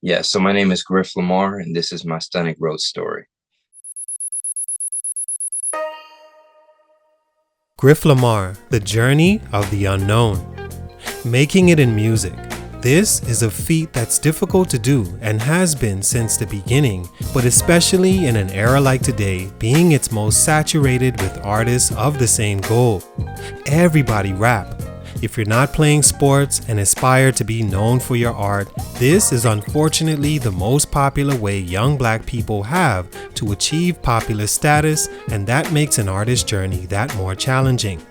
Yeah, so my name is Griff Lamar, and this is my stunning growth story. Griff Lamar, The Journey of the Unknown. Making it in music. This is a feat that's difficult to do and has been since the beginning, but especially in an era like today, being its most saturated with artists of the same goal. Everybody rap. If you're not playing sports and aspire to be known for your art, this is unfortunately the most popular way young black people have to achieve popular status, and that makes an artist's journey that more challenging.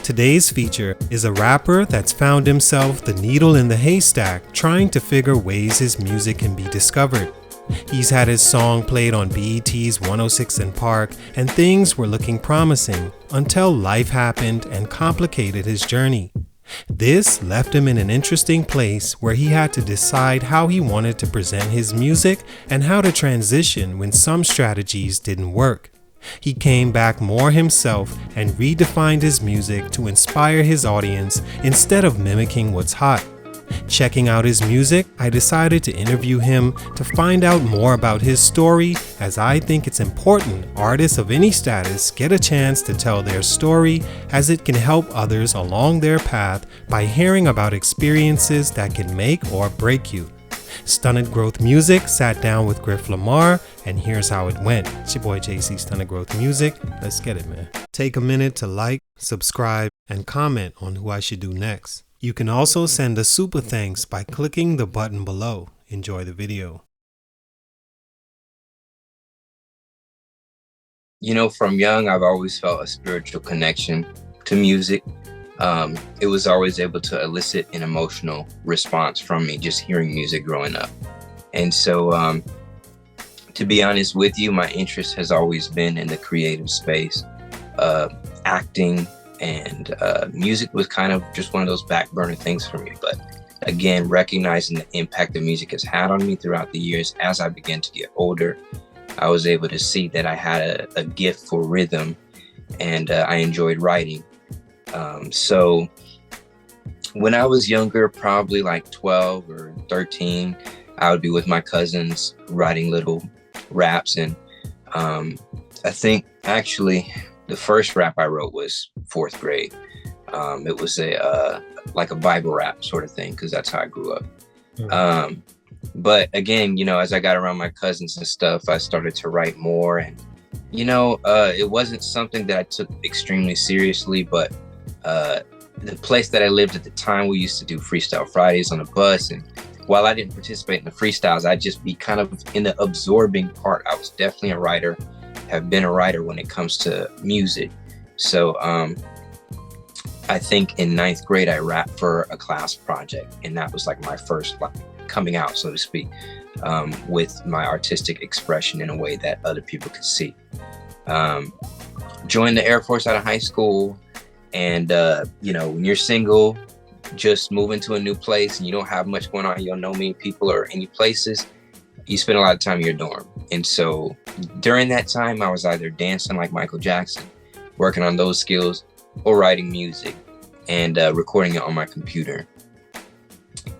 Today's feature is a rapper that's found himself the needle in the haystack trying to figure ways his music can be discovered. He's had his song played on BET's 106 & Park, and things were looking promising until life happened and complicated his journey. This left him in an interesting place where he had to decide how he wanted to present his music and how to transition when some strategies didn't work. He came back more himself and redefined his music to inspire his audience instead of mimicking what's hot. Checking out his music, I decided to interview him to find out more about his story, as I think it's important artists of any status get a chance to tell their story, as it can help others along their path by hearing about experiences that can make or break you. Stunted Growth Music sat down with Griff Lamar, and here's how it went. It's your boy JC, Stunted Growth Music. Let's get it, man. Take a minute to like, subscribe, and comment on who I should do next. You can also send a super thanks by clicking the button below. Enjoy the video. You know, from young, I've always felt a spiritual connection to music. It was always able to elicit an emotional response from me just hearing music growing up. And so, to be honest with you, my interest has always been in the creative space, acting, and music was kind of just one of those back burner things for me. But again, recognizing the impact that music has had on me throughout the years, as I began to get older, I was able to see that I had a gift for rhythm, and I enjoyed writing. So when I was younger, probably like 12 or 13, I would be with my cousins writing little raps. And I think actually the first rap I wrote was fourth grade. It was like a Bible rap sort of thing, because that's how I grew up. Mm-hmm. But again, you know, as I got around my cousins and stuff, I started to write more. And, you know, it wasn't something that I took extremely seriously, but the place that I lived at the time, we used to do Freestyle Fridays on a bus. And while I didn't participate in the freestyles, I'd just be kind of in the absorbing part. I was definitely a writer, have been a writer when it comes to music. So I think in ninth grade, I rapped for a class project. And that was like my first coming out, so to speak, with my artistic expression in a way that other people could see. Joined the Air Force out of high school. And, you know, when you're single, just moving to a new place and you don't have much going on, you don't know many people or any places, you spend a lot of time in your dorm. And so during that time, I was either dancing like Michael Jackson, working on those skills, or writing music and recording it on my computer.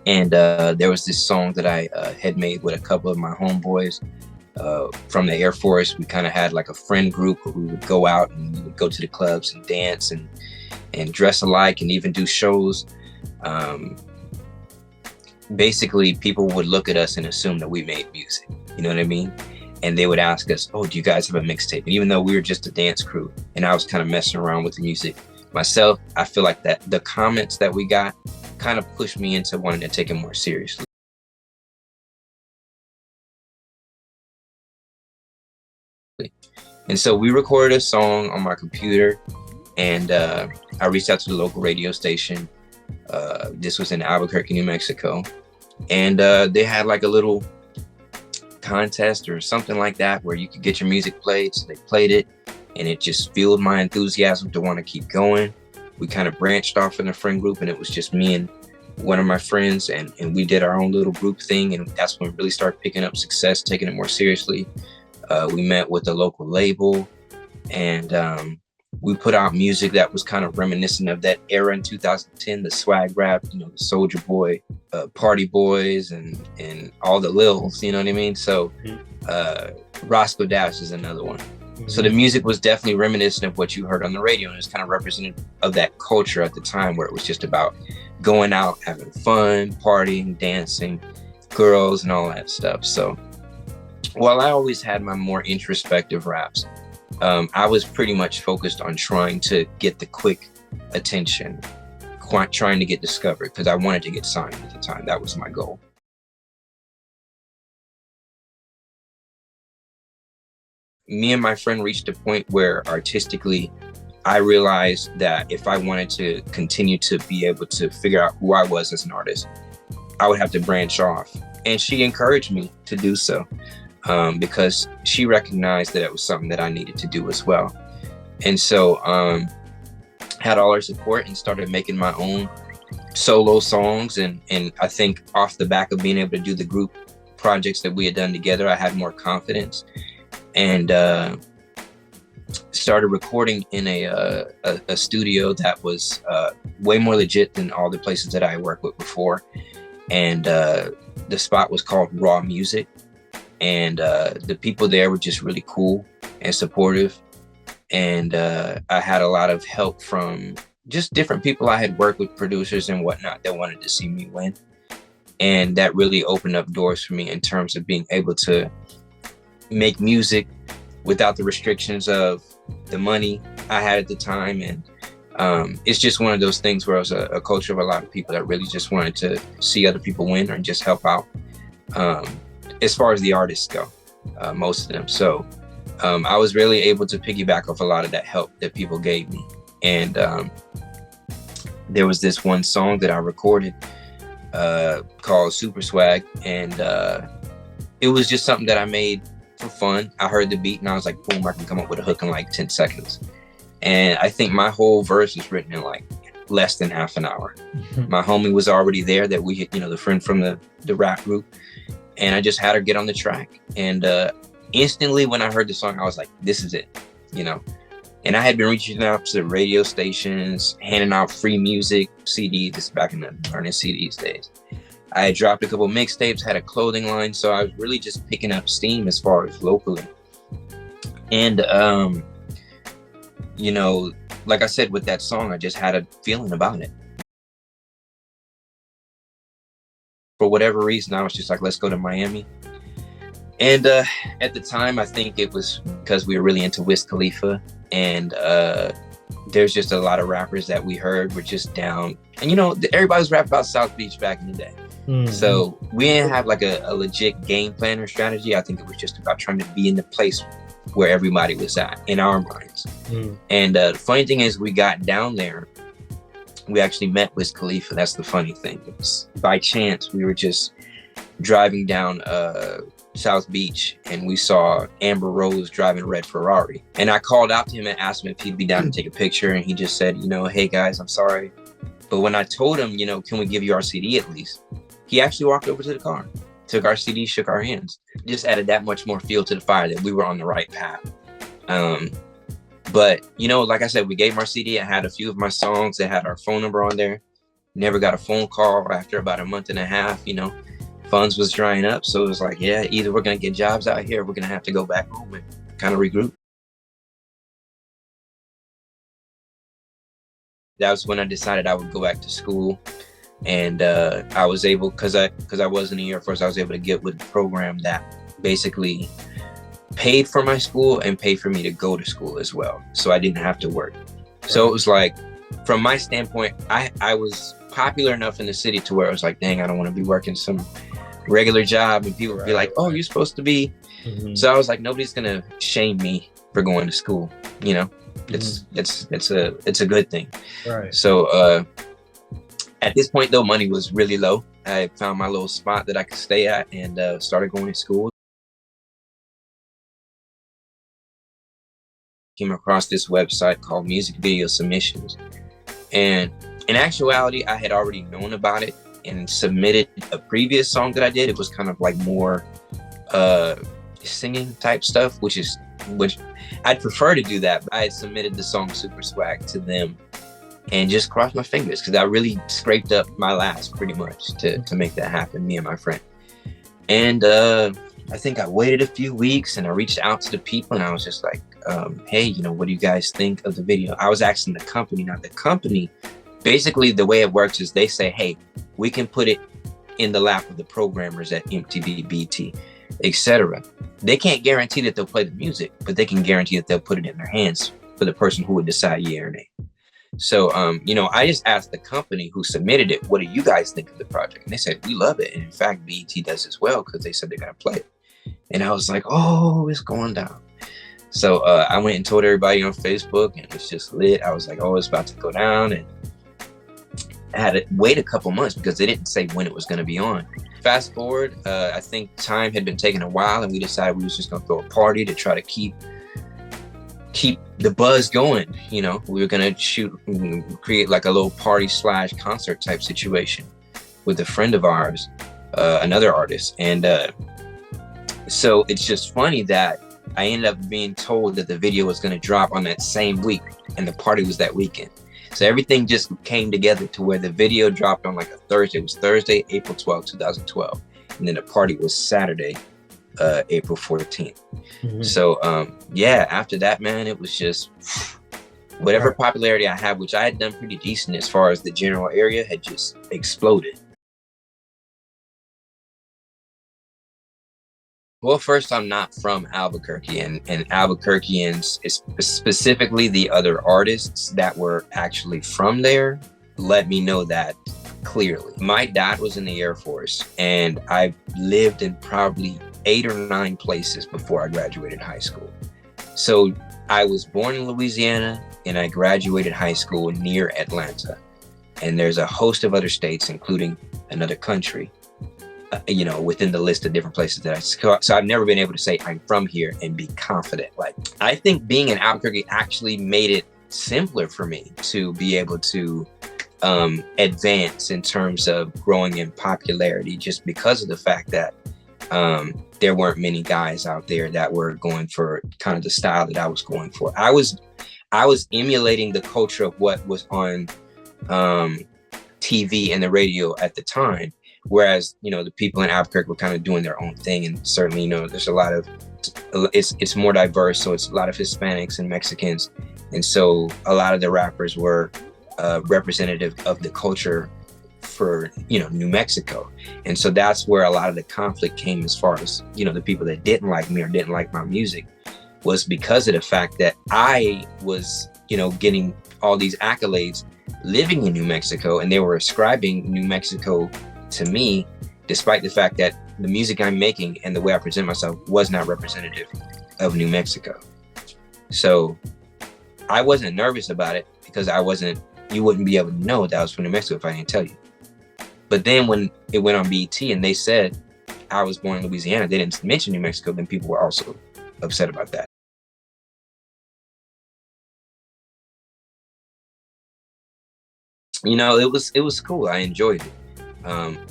And there was this song that I had made with a couple of my homeboys from the Air Force. We kind of had like a friend group where we would go out and we would go to the clubs and dance and dress alike and even do shows. Basically, people would look at us and assume that we made music. You know what I mean? And they would ask us, oh, do you guys have a mixtape? And even though we were just a dance crew and I was kind of messing around with the music myself, I feel like that the comments that we got kind of pushed me into wanting to take it more seriously. And so we recorded a song on my computer, and I reached out to the local radio station. This was in Albuquerque, New Mexico. And they had like a little contest or something like that where you could get your music played. So they played it, and it just fueled my enthusiasm to want to keep going. We kind of branched off in a friend group, and it was just me and one of my friends, and we did our own little group thing. And that's when we really started picking up success, taking it more seriously. We met with a local label, and we put out music that was kind of reminiscent of that era in 2010, the swag rap, you know, the Soldier Boy, Party Boys, and all the Lils, you know what I mean? So Roscoe Dash is another one. So the music was definitely reminiscent of what you heard on the radio, and it's kind of representative of that culture at the time, where it was just about going out, having fun, partying, dancing, girls, and all that stuff. So while I always had my more introspective raps, I was pretty much focused on trying to get the quick attention, trying to get discovered, because I wanted to get signed at the time. That was my goal. Me and my friend reached a point where artistically, I realized that if I wanted to continue to be able to figure out who I was as an artist, I would have to branch off. And she encouraged me to do so, because she recognized that it was something that I needed to do as well. And so had all her support and started making my own solo songs. And I think off the back of being able to do the group projects that we had done together, I had more confidence, and started recording in a studio that was way more legit than all the places that I worked with before. And the spot was called Raw Music. And the people there were just really cool and supportive. And I had a lot of help from just different people I had worked with, producers and whatnot, that wanted to see me win. And that really opened up doors for me in terms of being able to make music without the restrictions of the money I had at the time. And it's just one of those things where it was a culture of a lot of people that really just wanted to see other people win or just help out, as far as the artists go, most of them. So I was really able to piggyback off a lot of that help that people gave me. And there was this one song that I recorded called Super Swag, and it was just something that I made for fun. I heard the beat and I was like, boom, I can come up with a hook in like 10 seconds. And I think my whole verse was written in like less than half an hour. My homie was already there, that we, you know, the friend from the rap group, and I just had her get on the track. And instantly when I heard the song, I was like, this is it, you know. And I had been reaching out to the radio stations, handing out free music, CDs. This is back in the early CDs days. I had dropped a couple mixtapes, had a clothing line. So I was really just picking up steam as far as locally. And, you know, like I said, with that song, I just had a feeling about it. For whatever reason, I was just like, let's go to Miami. And at the time, I think it was because we were really into Wiz Khalifa. And there's just a lot of rappers that we heard were just down. And, you know, everybody was rapping about South Beach back in the day. So we didn't have like a legit game plan or strategy. I think it was just about trying to be in the place where everybody was at in our minds. And the funny thing is, we got down there. We actually met Wiz Khalifa. That's the funny thing. It was by chance. We were just driving down South Beach, and we saw Amber Rose driving a red Ferrari. And I called out to him and asked him if he'd be down to take a picture. And he just said, you know, hey guys, I'm sorry. But when I told him, you know, can we give you our CD at least? He actually walked over to the car, took our CD, shook our hands. Just added that much more fuel to the fire that we were on the right path. But, you know, like I said, we gave him our CD. I had a few of my songs that had our phone number on there. Never got a phone call after about a month and a half, you know. Funds was drying up. So it was like, yeah, either we're going to get jobs out here, or we're going to have to go back home and kind of regroup. That was when I decided I would go back to school. And I was able, because I was in the Air Force, I was able to get with the program that basically paid for my school and paid for me to go to school as well. So I didn't have to work. So it was like, from my standpoint, I was popular enough in the city to where I was like, dang, I don't want to be working some regular job and people would be like, oh, you're supposed to be. So I was like, nobody's going to shame me for going to school. You know, it's a good thing. Right. So at this point, though, money was really low. I found my little spot that I could stay at and started going to school. Came across this website called Music Video Submissions. And in actuality, I had already known about it and submitted a previous song that I did. It was kind of like more singing type stuff, which is which I'd prefer to do that. But I had submitted the song Super Swag to them and just crossed my fingers because I really scraped up my last pretty much to make that happen, me and my friend. And I think I waited a few weeks and I reached out to the people and I was just like, hey, you know, what do you guys think of the video? I was asking the company, not the company. Basically, the way it works is they say, hey, we can put it in the lap of the programmers at MTV, BT, etc. They can't guarantee that they'll play the music, but they can guarantee that they'll put it in their hands for the person who would decide yeah or nay. So, you know, I just asked the company who submitted it, what do you guys think of the project? And they said, we love it. And in fact, BET does as well because they said they're going to play it. And I was like, oh, it's going down. So I went and told everybody on Facebook and it's just lit. I was like, oh, it's about to go down. And I had to wait a couple months because they didn't say when it was going to be on. Fast forward, I think time had been taking a while and we decided we was just going to throw a party to try to keep the buzz going. You know, we were going to create like a little party / concert type situation with a friend of ours, another artist. And so it's just funny that I ended up being told that the video was going to drop on that same week and the party was that weekend. So everything just came together to where the video dropped on like a Thursday. It was Thursday, April 12, 2012. And then the party was Saturday, April 14th. Mm-hmm. So yeah, after that, man, it was just whatever popularity I had, which I had done pretty decent as far as the general area, had just exploded. Well, first, I'm not from Albuquerque, and Albuquerqueans, specifically the other artists that were actually from there, let me know that clearly. My dad was in the Air Force, and I lived in probably 8 or 9 places before I graduated high school. So I was born in Louisiana, and I graduated high school near Atlanta. And there's a host of other states, including another country, you know, within the list of different places that so I've never been able to say I'm from here and be confident. Like, I think being in Albuquerque actually made it simpler for me to be able to advance in terms of growing in popularity, just because of the fact that there weren't many guys out there that were going for kind of the style that I was going for. I was emulating the culture of what was on TV and the radio at the time. Whereas, you know, the people in Albuquerque were kind of doing their own thing. And certainly, you know, there's a lot of, it's more diverse. So it's a lot of Hispanics and Mexicans. And so a lot of the rappers were representative of the culture for, you know, New Mexico. And so that's where a lot of the conflict came as far as, you know, the people that didn't like me or didn't like my music, was because of the fact that I was, you know, getting all these accolades living in New Mexico, and they were ascribing New Mexico to me, despite the fact that the music I'm making and the way I present myself was not representative of New Mexico. So I wasn't nervous about it because you wouldn't be able to know that I was from New Mexico if I didn't tell you. But then when it went on BET and they said I was born in Louisiana, they didn't mention New Mexico, then people were also upset about that. You know, it was cool. I enjoyed it.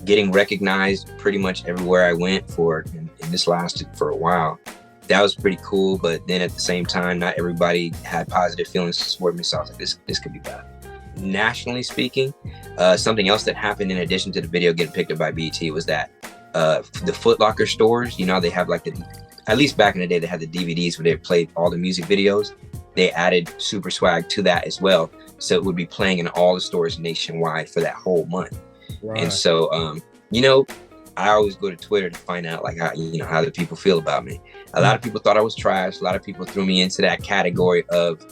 Getting recognized pretty much everywhere I went and this lasted for a while. That was pretty cool, but then at the same time, not everybody had positive feelings toward me, so I was like, this could be bad. Nationally speaking, something else that happened in addition to the video getting picked up by BET was that the Foot Locker stores, you know, they have like at least back in the day, they had the DVDs where they played all the music videos. They added Super Swag to that as well. So it would be playing in all the stores nationwide for that whole month. Right. And so, you know, I always go to Twitter to find out like how the people feel about me. A lot of people thought I was trash. A lot of people threw me into that category of,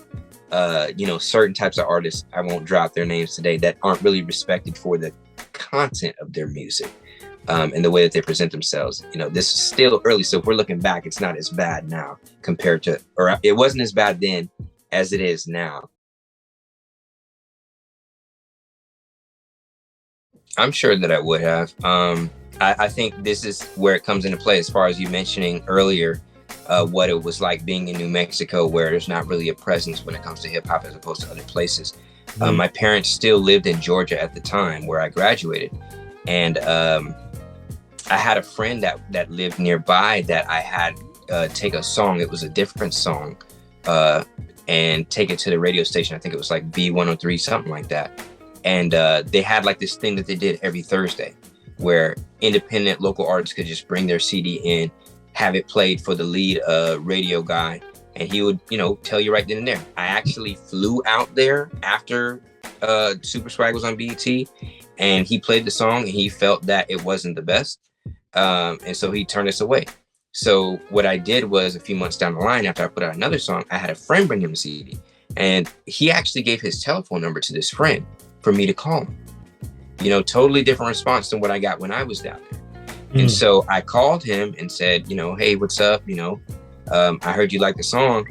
you know, certain types of artists, I won't drop their names today, that aren't really respected for the content of their music and the way that they present themselves. You know, this is still early. So if we're looking back, it's not as bad now compared to, or it wasn't as bad then as it is now. I'm sure that I would have. I think this is where it comes into play as far as you mentioning earlier what it was like being in New Mexico, where there's not really a presence when it comes to hip hop as opposed to other places. My parents still lived in Georgia at the time where I graduated. And I had a friend that lived nearby that I had take a song. It was a different song, and take it to the radio station. I think it was like B103, something like that. And they had like this thing that they did every Thursday where independent local artists could just bring their CD in, have it played for the lead radio guy, and he would, tell you right then and there. I actually flew out there after Super Swag was on BET, and he played the song, and he felt that it wasn't the best. And so he turned us away. So what I did was, a few months down the line, after I put out another song, I had a friend bring him a CD, and he actually gave his telephone number to this friend for me to call him. Totally different response than what I got when I was down there. And so I called him and said, hey, what's up? I heard you like the song.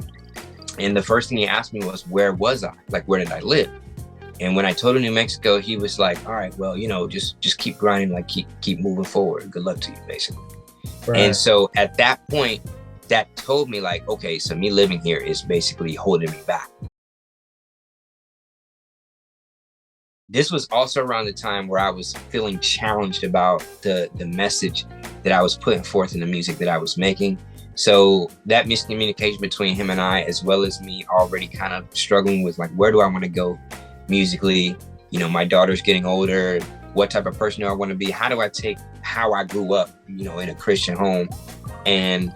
And the first thing he asked me was, where was I? Like, where did I live? And when I told him New Mexico, he was like, all right, well, just keep grinding, like keep moving forward. Good luck to you, basically. Right. And so at that point, that told me like, okay, so me living here is basically holding me back. This was also around the time where I was feeling challenged about the message that I was putting forth in the music that I was making. So that miscommunication between him and I, as well as me already kind of struggling with like, where do I want to go musically? My daughter's getting older. What type of person do I want to be? How do I take how I grew up, in a Christian home, and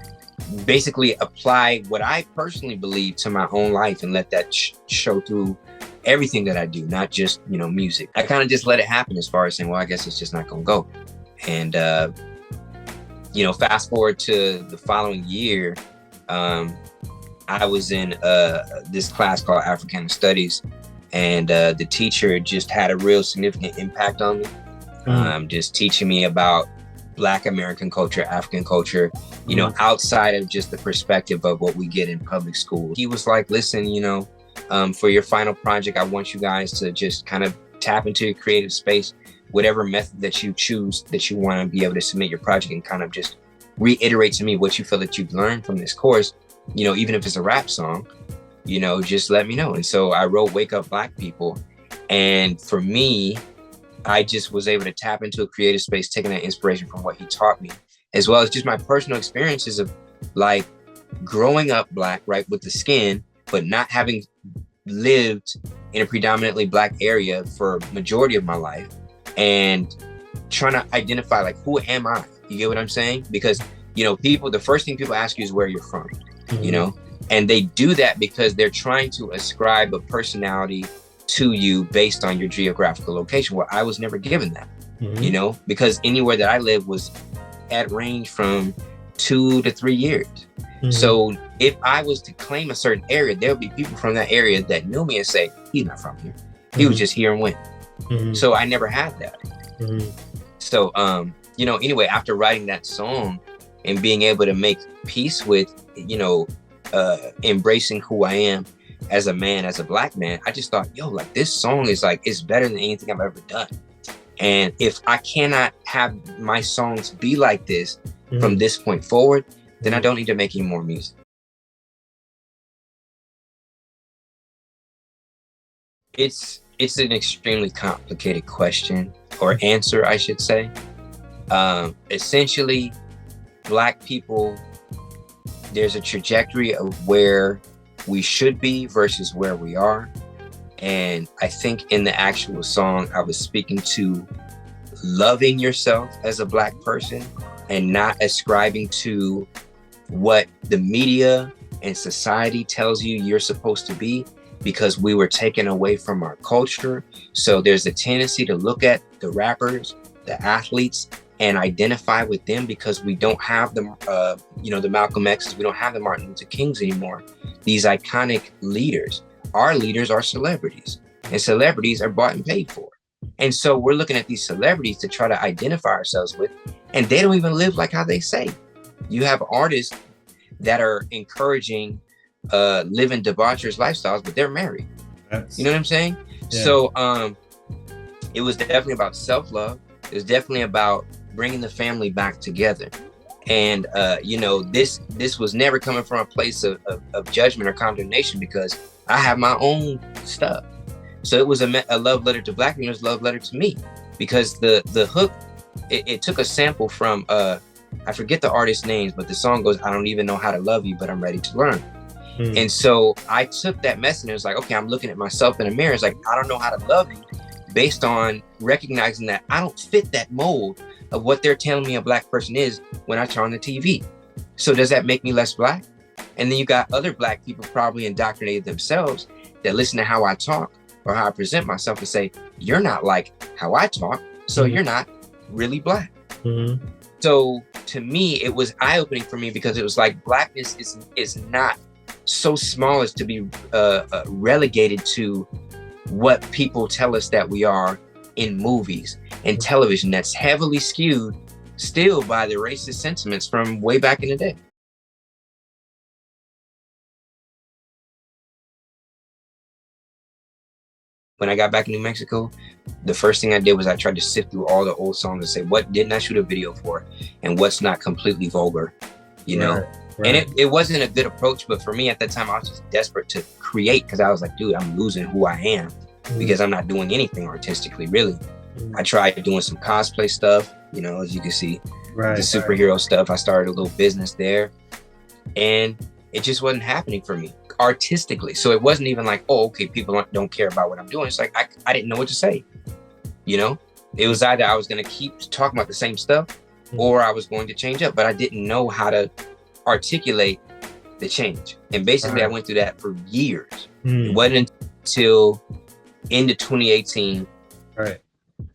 basically apply what I personally believe to my own life and let that show through everything that I do, not just, music. I kind of just let it happen as far as saying, well, I guess it's just not going to go. And, fast forward to the following year, I was in this class called Africana Studies, and the teacher just had a real significant impact on me, just teaching me about Black American culture, African culture, outside of just the perspective of what we get in public school. He was like, listen, for your final project, I want you guys to just kind of tap into your creative space, whatever method that you choose, that you want to be able to submit your project, and kind of just reiterate to me what you feel that you've learned from this course, even if it's a rap song, just let me know. And so I wrote Wake Up Black People. And for me, I just was able to tap into a creative space, taking that inspiration from what he taught me, as well as just my personal experiences of like growing up Black, right, with the skin, but not having lived in a predominantly Black area for majority of my life, and trying to identify like, who am I? You get what I'm saying? Because, people, the first thing people ask you is where you're from, and they do that because they're trying to ascribe a personality to you based on your geographical location. Well, I was never given that, because anywhere that I lived was at range from 2 to 3 years. So if I was to claim a certain area, there'll be people from that area that knew me and say, he's not from here. He was just here and went. So I never had that. So, anyway, after writing that song and being able to make peace with, embracing who I am as a man, as a Black man, I just thought, like, this song is like, it's better than anything I've ever done. And if I cannot have my songs be like this from this point forward, then I don't need to make any more music. It's an extremely complicated question, or answer, I should say. Essentially, Black people, there's a trajectory of where we should be versus where we are. And I think in the actual song, I was speaking to loving yourself as a Black person and not ascribing to what the media and society tells you you're supposed to be, because we were taken away from our culture. So there's a tendency to look at the rappers, the athletes, and identify with them because we don't have the, the Malcolm X's, we don't have the Martin Luther Kings anymore. These iconic leaders. Our leaders are celebrities, and celebrities are bought and paid for. And so we're looking at these celebrities to try to identify ourselves with, and they don't even live like how they say. You have artists that are encouraging living debaucherous lifestyles, but they're married. You know what I'm saying? Yeah. So it was definitely about self-love. It was definitely about bringing the family back together. And this was never coming from a place of judgment or condemnation, because I have my own stuff. So it was a love letter to Black people. It was a love letter to me, because the hook, it took a sample from I forget the artist names, but the song goes, I don't even know how to love you, but I'm ready to learn. And so I took that message and it was like, okay, I'm looking at myself in the mirror. It's like, I don't know how to love you, based on recognizing that I don't fit that mold of what they're telling me a Black person is when I turn on the TV. So does that make me less Black? And then you got other Black people probably indoctrinated themselves that listen to how I talk or how I present myself and say, you're not like how I talk, so you're not really Black. So to me, it was eye-opening for me, because it was like, Blackness is not so small as to be relegated to what people tell us that we are in movies and television, that's heavily skewed still by the racist sentiments from way back in the day. When I got back in New Mexico, the first thing I did was I tried to sift through all the old songs and say, what didn't I shoot a video for, and what's not completely vulgar, you know? Right. And it wasn't a good approach, but for me at that time, I was just desperate to create, because I was like, dude, I'm losing who I am because I'm not doing anything artistically, really. I tried doing some cosplay stuff, you know, as you can see, the superhero stuff. I started a little business there, and it just wasn't happening for me artistically. So it wasn't even like, oh, okay, people don't care about what I'm doing. It's like, I didn't know what to say, you know? It was either I was going to keep talking about the same stuff or I was going to change up, but I didn't know how to articulate the change. And basically I went through that for years. It wasn't until into 2018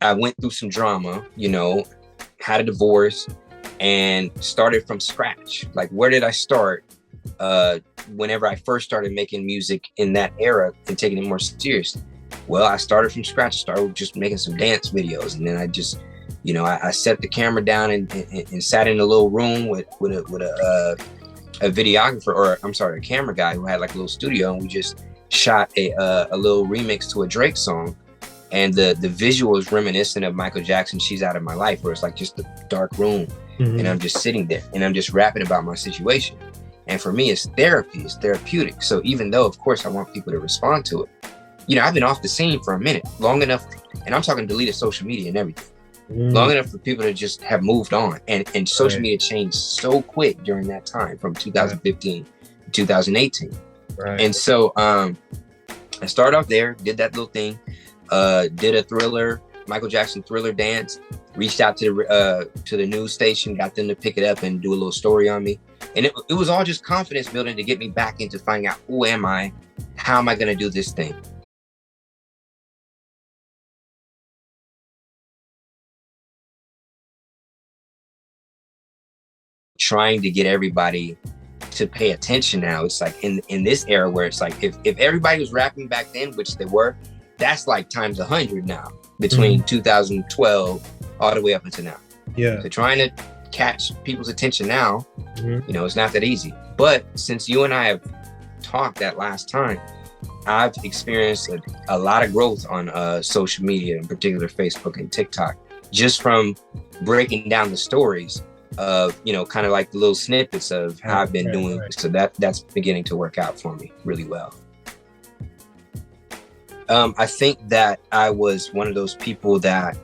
I went through some drama, you know, had a divorce, and started from scratch. Like, where did I start whenever I first started making music in that era and taking it more serious? Well, I started from scratch, started just making some dance videos, and then I just, you know, I set the camera down and sat in a little room with a videographer, or I'm sorry, a camera guy who had like a little studio, and we just shot a little remix to a Drake song. And the visual is reminiscent of Michael Jackson's She's Out of My Life, where it's like just a dark room and I'm just sitting there and I'm just rapping about my situation. And for me, it's therapy, it's therapeutic. So even though, of course, I want people to respond to it, you know, I've been off the scene for a minute, long enough, and I'm talking deleted social media and everything, long enough for people to just have moved on. And social media changed so quick during that time, from 2015 to 2018. And so I started off there, did that little thing, did a Thriller, Michael Jackson Thriller dance, reached out to the news station, got them to pick it up and do a little story on me. And it was all just confidence building to get me back into finding out, who am I? How am I going to do this thing? Trying to get everybody to pay attention now. It's like in this era where it's like, if everybody was rapping back then, which they were, that's like times 100 now, between 2012 all the way up until now. So trying to catch people's attention now, you know, it's not that easy. But since you and I have talked that last time, I've experienced a lot of growth on social media, in particular Facebook and TikTok, just from breaking down the stories of, you know, kind of like the little snippets of how I've been doing. So that's beginning to work out for me really well. I think that I was one of those people that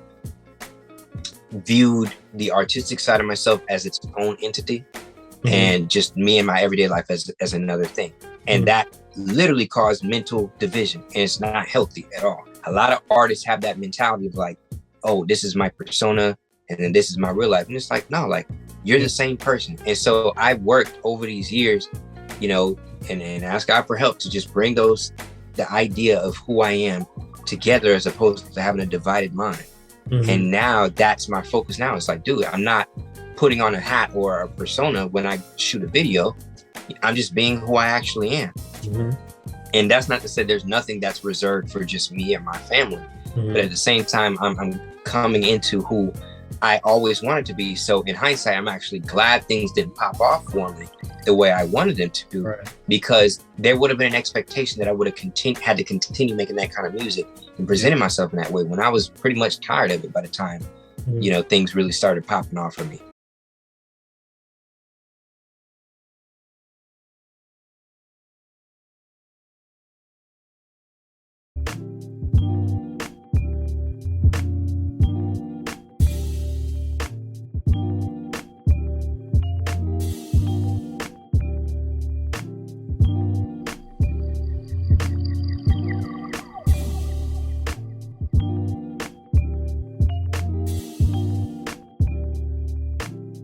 viewed the artistic side of myself as its own entity, and just me and my everyday life as another thing. And that literally caused mental division, and it's not healthy at all. A lot of artists have that mentality of like, oh, this is my persona, and then this is my real life. And it's like, no, like, you're the same person. And so I worked over these years, you know, and asked God for help to just bring the idea of who I am together, as opposed to having a divided mind. And now that's my focus now. It's like, dude, I'm not putting on a hat or a persona when I shoot a video. I'm just being who I actually am. And that's not to say there's nothing that's reserved for just me and my family. But at the same time, I'm coming into who I always wanted to be. So in hindsight, I'm actually glad things didn't pop off for me the way I wanted them to, because there would have been an expectation that I would have had to continue making that kind of music and presenting myself in that way, when I was pretty much tired of it by the time, you know, things really started popping off for me.